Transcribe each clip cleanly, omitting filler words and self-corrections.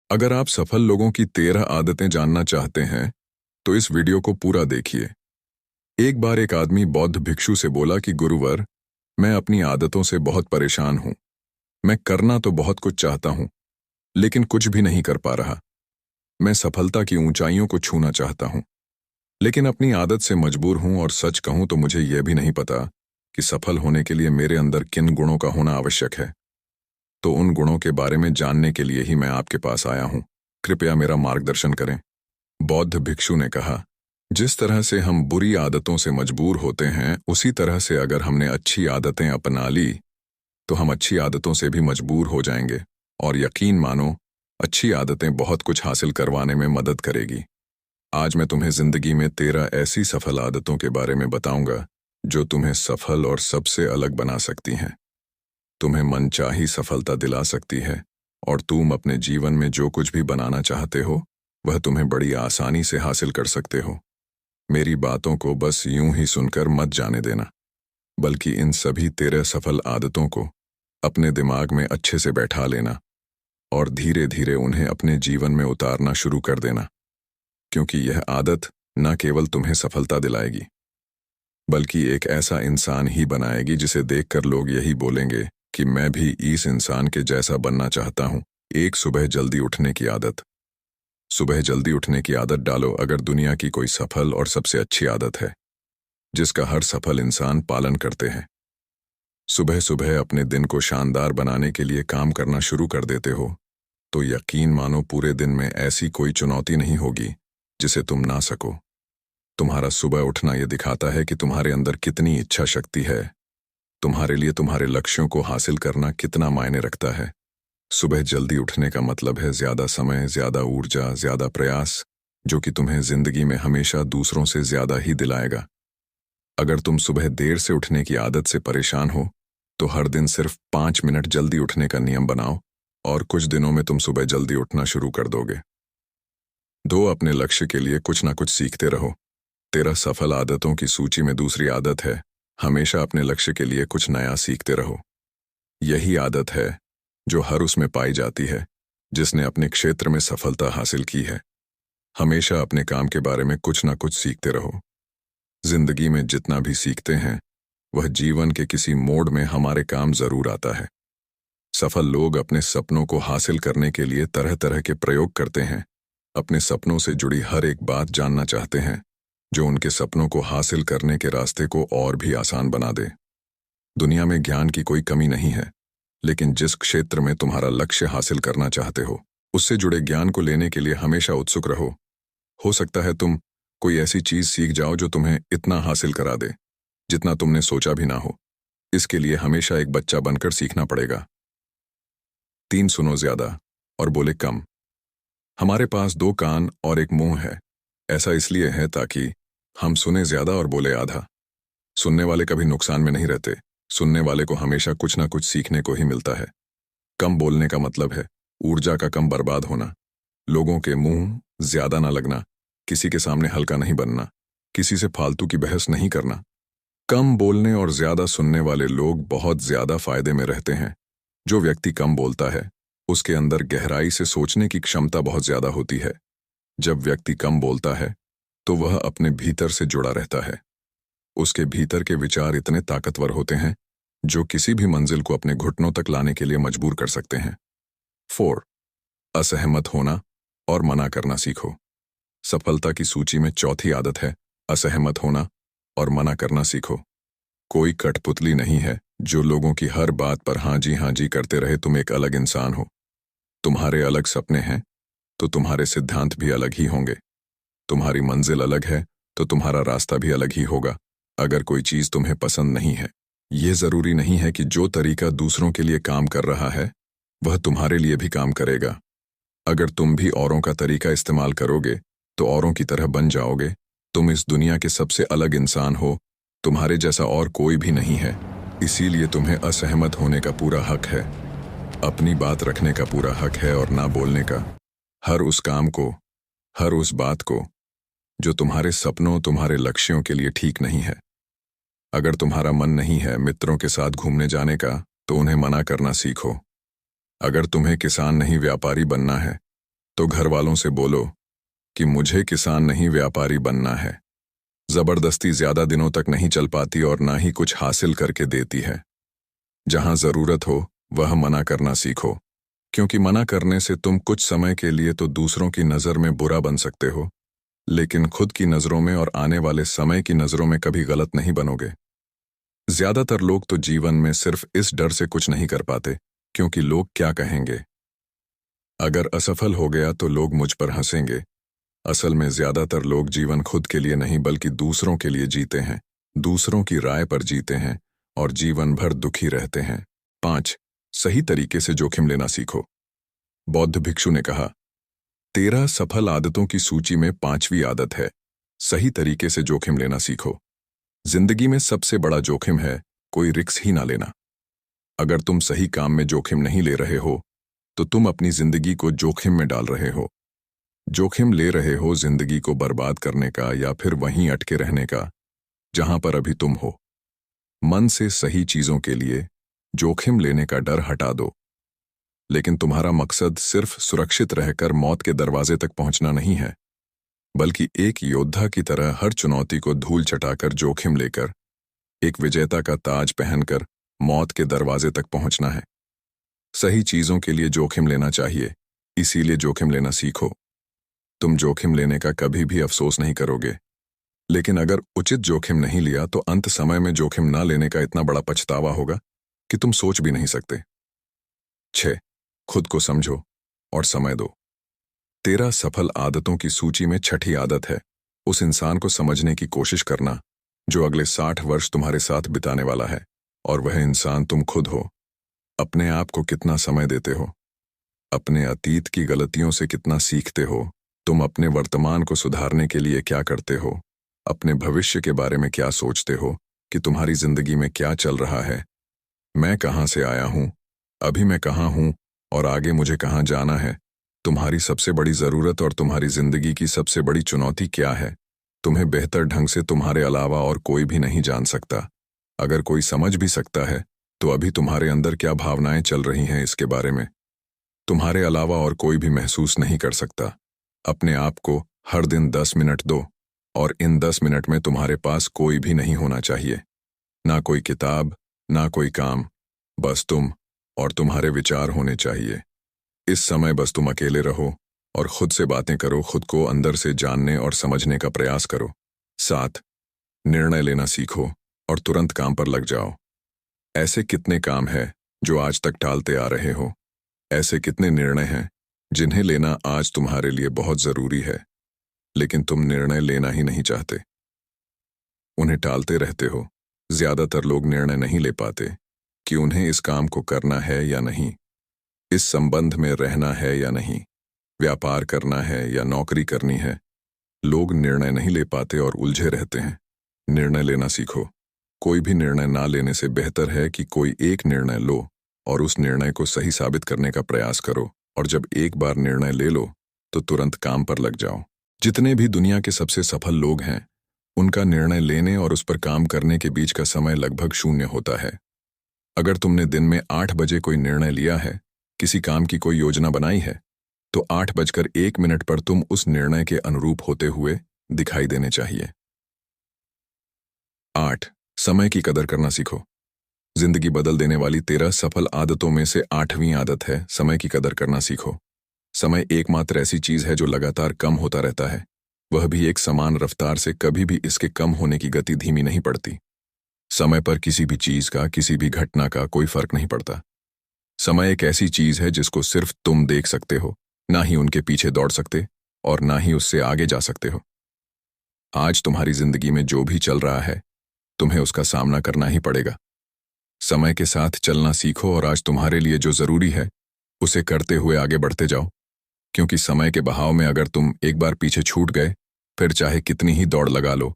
अगर आप सफल लोगों की 13 आदतें जानना चाहते हैं, तो इस वीडियो को पूरा देखिए। एक बार एक आदमी बौद्ध भिक्षु से बोला कि गुरुवर, मैं अपनी आदतों से बहुत परेशान हूं। मैं करना तो बहुत कुछ चाहता हूं, लेकिन कुछ भी नहीं कर पा रहा। मैं सफलता की ऊंचाइयों को छूना चाहता हूं, लेकिन अपनी आदत से मजबूर हूं और सच कहूं तो मुझे यह भी नहीं पता कि सफल होने के लिए मेरे अंदर किन गुणों का होना आवश्यक है। तो उन गुणों के बारे में जानने के लिए ही मैं आपके पास आया हूं। कृपया मेरा मार्गदर्शन करें। बौद्ध भिक्षु ने कहा, जिस तरह से हम बुरी आदतों से मजबूर होते हैं, उसी तरह से अगर हमने अच्छी आदतें अपना ली तो हम अच्छी आदतों से भी मजबूर हो जाएंगे। और यकीन मानो, अच्छी आदतें बहुत कुछ हासिल करवाने में मदद करेगी। आज मैं तुम्हें जिंदगी में 13 ऐसी सफल आदतों के बारे में बताऊंगा जो तुम्हें सफल और सबसे अलग बना सकती हैं, तुम्हें मनचाही सफलता दिला सकती है, और तुम अपने जीवन में जो कुछ भी बनाना चाहते हो वह तुम्हें बड़ी आसानी से हासिल कर सकते हो। मेरी बातों को बस यूं ही सुनकर मत जाने देना, बल्कि इन सभी 13 सफल आदतों को अपने दिमाग में अच्छे से बैठा लेना और धीरे धीरे उन्हें अपने जीवन में उतारना शुरू कर देना, क्योंकि यह आदत न केवल तुम्हें सफलता दिलाएगी, बल्कि एक ऐसा इंसान ही बनाएगी जिसे देखकर लोग यही बोलेंगे कि मैं भी इस इंसान के जैसा बनना चाहता हूं। एक सुबह जल्दी उठने की आदत। सुबह जल्दी उठने की आदत डालो अगर दुनिया की कोई सफल और सबसे अच्छी आदत है जिसका हर सफल इंसान पालन करते हैं। सुबह सुबह अपने दिन को शानदार बनाने के लिए काम करना शुरू कर देते हो, तो यकीन मानो पूरे दिन में ऐसी कोई चुनौती नहीं होगी जिसे तुम ना सको। तुम्हारा सुबह उठना यह दिखाता है कि तुम्हारे अंदर कितनी इच्छा शक्ति है, तुम्हारे लिए तुम्हारे लक्ष्यों को हासिल करना कितना मायने रखता है। सुबह जल्दी उठने का मतलब है ज्यादा समय, ज्यादा ऊर्जा, ज्यादा प्रयास, जो कि तुम्हें जिंदगी में हमेशा दूसरों से ज्यादा ही दिलाएगा। अगर तुम सुबह देर से उठने की आदत से परेशान हो, तो हर दिन सिर्फ 5 मिनट जल्दी उठने का नियम बनाओ और कुछ दिनों में तुम सुबह जल्दी उठना शुरू कर दोगे। अपने लक्ष्य के लिए कुछ ना कुछ सीखते रहो। 13 सफल आदतों की सूची में दूसरी आदत है, हमेशा अपने लक्ष्य के लिए कुछ नया सीखते रहो। यही आदत है जो हर उसमें पाई जाती है जिसने अपने क्षेत्र में सफलता हासिल की है। हमेशा अपने काम के बारे में कुछ ना कुछ सीखते रहो। जिंदगी में जितना भी सीखते हैं वह जीवन के किसी मोड़ में हमारे काम जरूर आता है। सफल लोग अपने सपनों को हासिल करने के लिए तरह तरह के प्रयोग करते हैं। अपने सपनों से जुड़ी हर एक बात जानना चाहते हैं जो उनके सपनों को हासिल करने के रास्ते को और भी आसान बना दे। दुनिया में ज्ञान की कोई कमी नहीं है, लेकिन जिस क्षेत्र में तुम्हारा लक्ष्य हासिल करना चाहते हो, उससे जुड़े ज्ञान को लेने के लिए हमेशा उत्सुक रहो। हो सकता है तुम कोई ऐसी चीज सीख जाओ जो तुम्हें इतना हासिल करा दे जितना तुमने सोचा भी ना हो। इसके लिए हमेशा एक बच्चा बनकर सीखना पड़ेगा। 3 सुनो ज्यादा और बोले कम। हमारे पास 2 कान और एक मुंह है। ऐसा इसलिए है ताकि हम सुने ज्यादा और बोले आधा। सुनने वाले कभी नुकसान में नहीं रहते, सुनने वाले को हमेशा कुछ ना कुछ सीखने को ही मिलता है। कम बोलने का मतलब है ऊर्जा का कम बर्बाद होना, लोगों के मुंह ज्यादा ना लगना, किसी के सामने हल्का नहीं बनना, किसी से फालतू की बहस नहीं करना। कम बोलने और ज्यादा सुनने वाले लोग बहुत ज्यादा फायदे में रहते हैं। जो व्यक्ति कम बोलता है उसके अंदर गहराई से सोचने की क्षमता बहुत ज्यादा होती है। जब व्यक्ति कम बोलता है तो वह अपने भीतर से जुड़ा रहता है। उसके भीतर के विचार इतने ताकतवर होते हैं जो किसी भी मंजिल को अपने घुटनों तक लाने के लिए मजबूर कर सकते हैं। 4 असहमत होना और मना करना सीखो। सफलता की सूची में चौथी आदत है असहमत होना और मना करना सीखो। कोई कठपुतली नहीं है जो लोगों की हर बात पर हाँ जी करते रहे। तुम एक अलग इंसान हो। तुम्हारे अलग सपने हैं तो तुम्हारे सिद्धांत भी अलग ही होंगे। तुम्हारी मंजिल अलग है तो तुम्हारा रास्ता भी अलग ही होगा। अगर कोई चीज तुम्हें पसंद नहीं है, यह जरूरी नहीं है कि जो तरीका दूसरों के लिए काम कर रहा है वह तुम्हारे लिए भी काम करेगा। अगर तुम भी औरों का तरीका इस्तेमाल करोगे तो औरों की तरह बन जाओगे। तुम इस दुनिया के सबसे अलग इंसान हो, तुम्हारे जैसा और कोई भी नहीं है। इसीलिए तुम्हें असहमत होने का पूरा हक है, अपनी बात रखने का पूरा हक है और ना बोलने का। हर उस काम को, हर उस बात को जो तुम्हारे सपनों, तुम्हारे लक्ष्यों के लिए ठीक नहीं है। अगर तुम्हारा मन नहीं है मित्रों के साथ घूमने जाने का, तो उन्हें मना करना सीखो। अगर तुम्हें किसान नहीं व्यापारी बनना है, तो घर वालों से बोलो कि मुझे किसान नहीं व्यापारी बनना है। जबरदस्ती ज्यादा दिनों तक नहीं चल पाती और ना ही कुछ हासिल करके देती है। जहां जरूरत हो वह मना करना सीखो, क्योंकि मना करने से तुम कुछ समय के लिए तो दूसरों की नज़र में बुरा बन सकते हो, लेकिन खुद की नज़रों में और आने वाले समय की नज़रों में कभी गलत नहीं बनोगे। ज्यादातर लोग तो जीवन में सिर्फ इस डर से कुछ नहीं कर पाते क्योंकि लोग क्या कहेंगे। अगर असफल हो गया तो लोग मुझ पर हंसेंगे। असल में ज्यादातर लोग जीवन खुद के लिए नहीं बल्कि दूसरों के लिए जीते हैं, दूसरों की राय पर जीते हैं और जीवन भर दुखी रहते हैं। 5. सही तरीके से जोखिम लेना सीखो। बौद्ध भिक्षु ने कहा, 13 सफल आदतों की सूची में 5वीं आदत है, सही तरीके से जोखिम लेना सीखो। जिंदगी में सबसे बड़ा जोखिम है कोई रिस्क ही ना लेना। अगर तुम सही काम में जोखिम नहीं ले रहे हो तो तुम अपनी जिंदगी को जोखिम में डाल रहे हो। जोखिम ले रहे हो जिंदगी को बर्बाद करने का या फिर वहीं अटके रहने का जहां पर अभी तुम हो। मन से सही चीजों के लिए जोखिम लेने का डर हटा दो। लेकिन तुम्हारा मकसद सिर्फ सुरक्षित रहकर मौत के दरवाजे तक पहुंचना नहीं है, बल्कि एक योद्धा की तरह हर चुनौती को धूल चटाकर जोखिम लेकर एक विजेता का ताज पहनकर मौत के दरवाजे तक पहुंचना है। सही चीजों के लिए जोखिम लेना चाहिए, इसीलिए जोखिम लेना सीखो। तुम जोखिम लेने का कभी भी अफसोस नहीं करोगे, लेकिन अगर उचित जोखिम नहीं लिया तो अंत समय में जोखिम ना लेने का इतना बड़ा पछतावा होगा कि तुम सोच भी नहीं सकते। 6. खुद को समझो और समय दो। 13 सफल आदतों की सूची में 6ठी आदत है उस इंसान को समझने की कोशिश करना जो अगले 60 वर्ष तुम्हारे साथ बिताने वाला है, और वह इंसान तुम खुद हो। अपने आप को कितना समय देते हो, अपने अतीत की गलतियों से कितना सीखते हो, तुम अपने वर्तमान को सुधारने के लिए क्या करते हो, अपने भविष्य के बारे में क्या सोचते हो कि तुम्हारी जिंदगी में क्या चल रहा है। मैं कहां से आया हूं, अभी मैं कहां हूं और आगे मुझे कहां जाना है। तुम्हारी सबसे बड़ी जरूरत और तुम्हारी जिंदगी की सबसे बड़ी चुनौती क्या है, तुम्हें बेहतर ढंग से तुम्हारे अलावा और कोई भी नहीं जान सकता। अगर कोई समझ भी सकता है तो अभी तुम्हारे अंदर क्या भावनाएं चल रही हैं इसके बारे में तुम्हारे अलावा और कोई भी महसूस नहीं कर सकता। अपने आप को हर दिन 10 मिनट दो, और इन 10 मिनट में तुम्हारे पास कोई भी नहीं होना चाहिए, ना कोई किताब, ना कोई काम, बस तुम और तुम्हारे विचार होने चाहिए। इस समय बस तुम अकेले रहो और खुद से बातें करो, खुद को अंदर से जानने और समझने का प्रयास करो। 7. निर्णय लेना सीखो और तुरंत काम पर लग जाओ। ऐसे कितने काम हैं जो आज तक टालते आ रहे हो? ऐसे कितने निर्णय हैं जिन्हें लेना आज तुम्हारे लिए बहुत जरूरी है, लेकिन तुम निर्णय लेना ही नहीं चाहते, उन्हें टालते रहते हो। ज्यादातर लोग निर्णय नहीं ले पाते कि उन्हें इस काम को करना है या नहीं, इस संबंध में रहना है या नहीं, व्यापार करना है या नौकरी करनी है। लोग निर्णय नहीं ले पाते और उलझे रहते हैं। निर्णय लेना सीखो। कोई भी निर्णय ना लेने से बेहतर है कि कोई एक निर्णय लो और उस निर्णय को सही साबित करने का प्रयास करो, और जब एक बार निर्णय ले लो तो तुरंत काम पर लग जाओ। जितने भी दुनिया के सबसे सफल लोग हैं, उनका निर्णय लेने और उस पर काम करने के बीच का समय लगभग 0 होता है। अगर तुमने दिन में 8 बजे कोई निर्णय लिया है, किसी काम की कोई योजना बनाई है, तो 8:01 पर तुम उस निर्णय के अनुरूप होते हुए दिखाई देने चाहिए। 8. समय की कदर करना सीखो। जिंदगी बदल देने वाली 13 सफल आदतों में से 8वीं आदत है समय की कदर करना सीखो। समय एकमात्र ऐसी चीज है जो लगातार कम होता रहता है, वह भी एक समान रफ्तार से। कभी भी इसके कम होने की गति धीमी नहीं पड़ती। समय पर किसी भी चीज का, किसी भी घटना का कोई फर्क नहीं पड़ता। समय एक ऐसी चीज है जिसको सिर्फ तुम देख सकते हो, ना ही उनके पीछे दौड़ सकते और ना ही उससे आगे जा सकते हो। आज तुम्हारी जिंदगी में जो भी चल रहा है, तुम्हें उसका सामना करना ही पड़ेगा। समय के साथ चलना सीखो और आज तुम्हारे लिए जो जरूरी है उसे करते हुए आगे बढ़ते जाओ, क्योंकि समय के बहाव में अगर तुम एक बार पीछे छूट गए, फिर चाहे कितनी ही दौड़ लगा लो,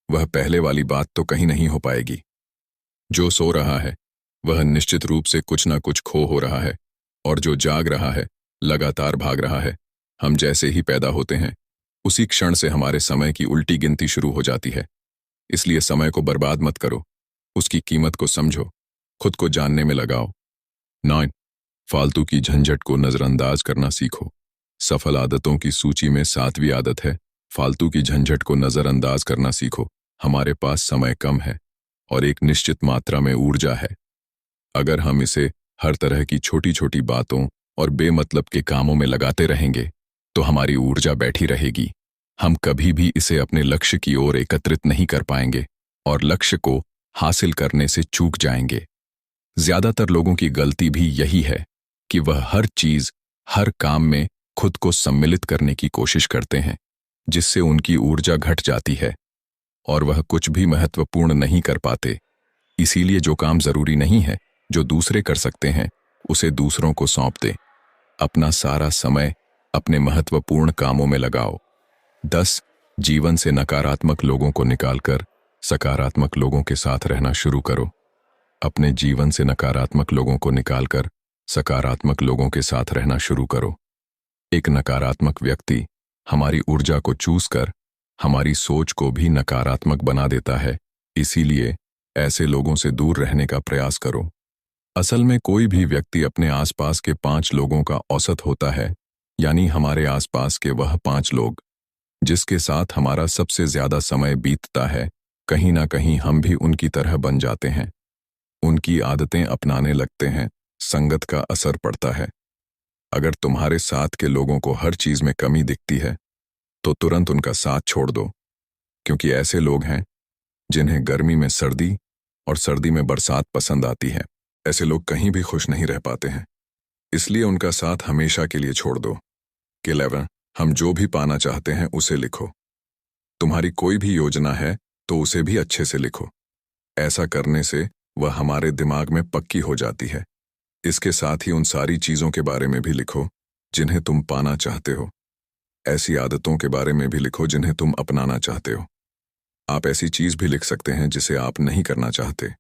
वह पहले वाली बात तो कहीं नहीं हो पाएगी। जो सो रहा है वह निश्चित रूप से कुछ ना कुछ खो हो रहा है, और जो जाग रहा है लगातार भाग रहा है। हम जैसे ही पैदा होते हैं उसी क्षण से हमारे समय की उल्टी गिनती शुरू हो जाती है। इसलिए समय को बर्बाद मत करो, उसकी कीमत को समझो, खुद को जानने में लगाओ। 9. फालतू की झंझट को नजरअंदाज करना सीखो। सफल आदतों की सूची में 7वीं आदत है, फालतू की झंझट को नजरअंदाज करना सीखो। हमारे पास समय कम है और एक निश्चित मात्रा में ऊर्जा है। अगर हम इसे हर तरह की छोटी छोटी बातों और बेमतलब के कामों में लगाते रहेंगे तो हमारी ऊर्जा बैठी रहेगी। हम कभी भी इसे अपने लक्ष्य की ओर एकत्रित नहीं कर पाएंगे और लक्ष्य को हासिल करने से चूक जाएंगे। ज्यादातर लोगों की गलती भी यही है कि वह हर चीज, हर काम में खुद को सम्मिलित करने की कोशिश करते हैं, जिससे उनकी ऊर्जा घट जाती है और वह कुछ भी महत्वपूर्ण नहीं कर पाते। इसीलिए जो काम जरूरी नहीं है, जो दूसरे कर सकते हैं, उसे दूसरों को सौंप दे। अपना सारा समय अपने महत्वपूर्ण कामों में लगाओ। 10. जीवन से नकारात्मक लोगों को निकालकर सकारात्मक लोगों के साथ रहना शुरू करो। अपने जीवन से नकारात्मक लोगों को निकालकर सकारात्मक लोगों के साथ रहना शुरू करो। एक नकारात्मक व्यक्ति हमारी ऊर्जा को चूस कर हमारी सोच को भी नकारात्मक बना देता है। इसीलिए ऐसे लोगों से दूर रहने का प्रयास करो। असल में कोई भी व्यक्ति अपने आसपास के 5 लोगों का औसत होता है, यानी हमारे आसपास के वह 5 लोग जिसके साथ हमारा सबसे ज्यादा समय बीतता है, कहीं ना कहीं हम भी उनकी तरह बन जाते हैं। उनकी आदतें अपनाने लगते हैं, संगत का असर पड़ता है। अगर तुम्हारे साथ के लोगों को हर चीज में कमी दिखती है तो तुरंत उनका साथ छोड़ दो, क्योंकि ऐसे लोग हैं जिन्हें गर्मी में सर्दी और सर्दी में बरसात पसंद आती है। ऐसे लोग कहीं भी खुश नहीं रह पाते हैं, इसलिए उनका साथ हमेशा के लिए छोड़ दो। कि 11. हम जो भी पाना चाहते हैं उसे लिखो। तुम्हारी कोई भी योजना है तो उसे भी अच्छे से लिखो। ऐसा करने से वह हमारे दिमाग में पक्की हो जाती है। इसके साथ ही उन सारी चीजों के बारे में भी लिखो जिन्हें तुम पाना चाहते हो। ऐसी आदतों के बारे में भी लिखो जिन्हें तुम अपनाना चाहते हो। आप ऐसी चीज भी लिख सकते हैं जिसे आप नहीं करना चाहते।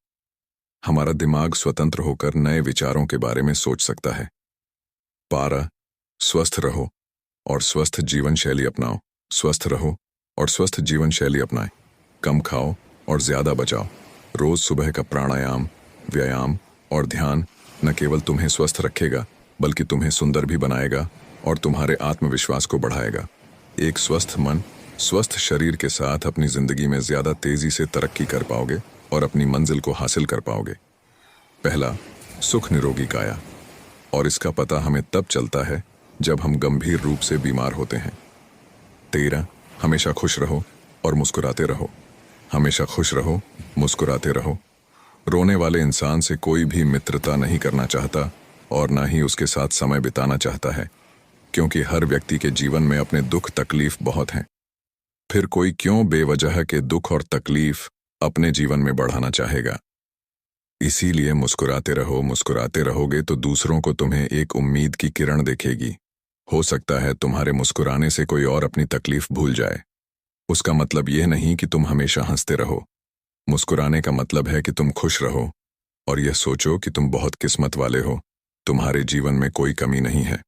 हमारा दिमाग स्वतंत्र होकर नए विचारों के बारे में सोच सकता है। 12. स्वस्थ रहो और स्वस्थ जीवन शैली अपनाओ। स्वस्थ रहो और स्वस्थ जीवन शैली अपनाएं। कम खाओ और ज्यादा बचाओ। रोज सुबह का प्राणायाम, व्यायाम और ध्यान न केवल तुम्हें स्वस्थ रखेगा बल्कि तुम्हें सुंदर भी बनाएगा और तुम्हारे आत्मविश्वास को बढ़ाएगा। एक स्वस्थ मन, स्वस्थ शरीर के साथ अपनी जिंदगी में ज्यादा तेजी से तरक्की कर पाओगे और अपनी मंजिल को हासिल कर पाओगे। पहला, सुख निरोगी काया। और इसका पता हमें तब चलता है जब हम गंभीर रूप से बीमार होते हैं। 13. हमेशा खुश रहो और मुस्कुराते रहो। हमेशा खुश रहो, मुस्कुराते रहो। रोने वाले इंसान से कोई भी मित्रता नहीं करना चाहता और ना ही उसके साथ समय बिताना चाहता है, क्योंकि हर व्यक्ति के जीवन में अपने दुख तकलीफ बहुत हैं। फिर कोई क्यों बेवजह के दुख और तकलीफ अपने जीवन में बढ़ाना चाहेगा। इसीलिए मुस्कुराते रहो। मुस्कुराते रहोगे तो दूसरों को तुम्हें एक उम्मीद की किरण दिखेगी। हो सकता है तुम्हारे मुस्कुराने से कोई और अपनी तकलीफ भूल जाए। उसका मतलब यह नहीं कि तुम हमेशा हंसते रहो। मुस्कुराने का मतलब है कि तुम खुश रहो और यह सोचो कि तुम बहुत किस्मत वाले हो। तुम्हारे जीवन में कोई कमी नहीं है।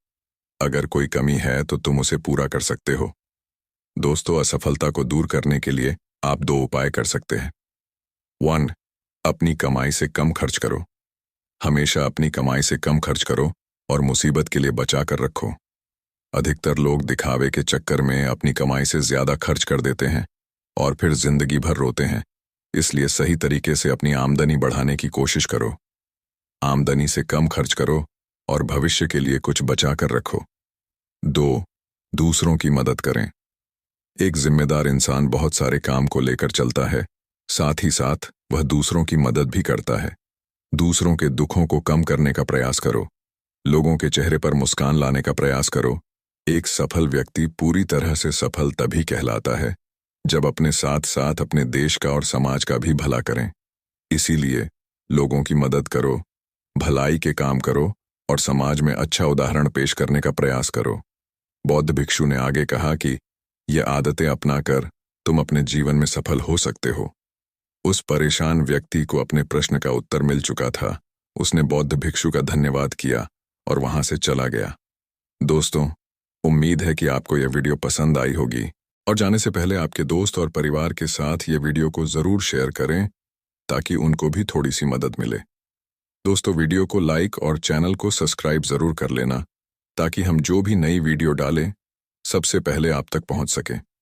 अगर कोई कमी है तो तुम उसे पूरा कर सकते हो। दोस्तों, असफलता को दूर करने के लिए आप 2 उपाय कर सकते हैं। 1. अपनी कमाई से कम खर्च करो। हमेशा अपनी कमाई से कम खर्च करो और मुसीबत के लिए बचा कर रखो। अधिकतर लोग दिखावे के चक्कर में अपनी कमाई से ज्यादा खर्च कर देते हैं और फिर जिंदगी भर रोते हैं। इसलिए सही तरीके से अपनी आमदनी बढ़ाने की कोशिश करो। आमदनी से कम खर्च करो और भविष्य के लिए कुछ बचा कर रखो। 2. दूसरों की मदद करें। एक जिम्मेदार इंसान बहुत सारे काम को लेकर चलता है, साथ ही साथ वह दूसरों की मदद भी करता है। दूसरों के दुखों को कम करने का प्रयास करो। लोगों के चेहरे पर मुस्कान लाने का प्रयास करो। एक सफल व्यक्ति पूरी तरह से सफल तभी कहलाता है जब अपने साथ साथ अपने देश का और समाज का भी भला करें। इसीलिए लोगों की मदद करो, भलाई के काम करो और समाज में अच्छा उदाहरण पेश करने का प्रयास करो। बौद्ध भिक्षु ने आगे कहा कि ये आदतें अपनाकर तुम अपने जीवन में सफल हो सकते हो। उस परेशान व्यक्ति को अपने प्रश्न का उत्तर मिल चुका था। उसने बौद्ध भिक्षु का धन्यवाद किया और वहां से चला गया। दोस्तों, उम्मीद है कि आपको यह वीडियो पसंद आई होगी और जाने से पहले आपके दोस्त और परिवार के साथ ये वीडियो को जरूर शेयर करें ताकि उनको भी थोड़ी सी मदद मिले। दोस्तों, वीडियो को लाइक और चैनल को सब्सक्राइब जरूर कर लेना ताकि हम जो भी नई वीडियो डालें सबसे पहले आप तक पहुंच सके।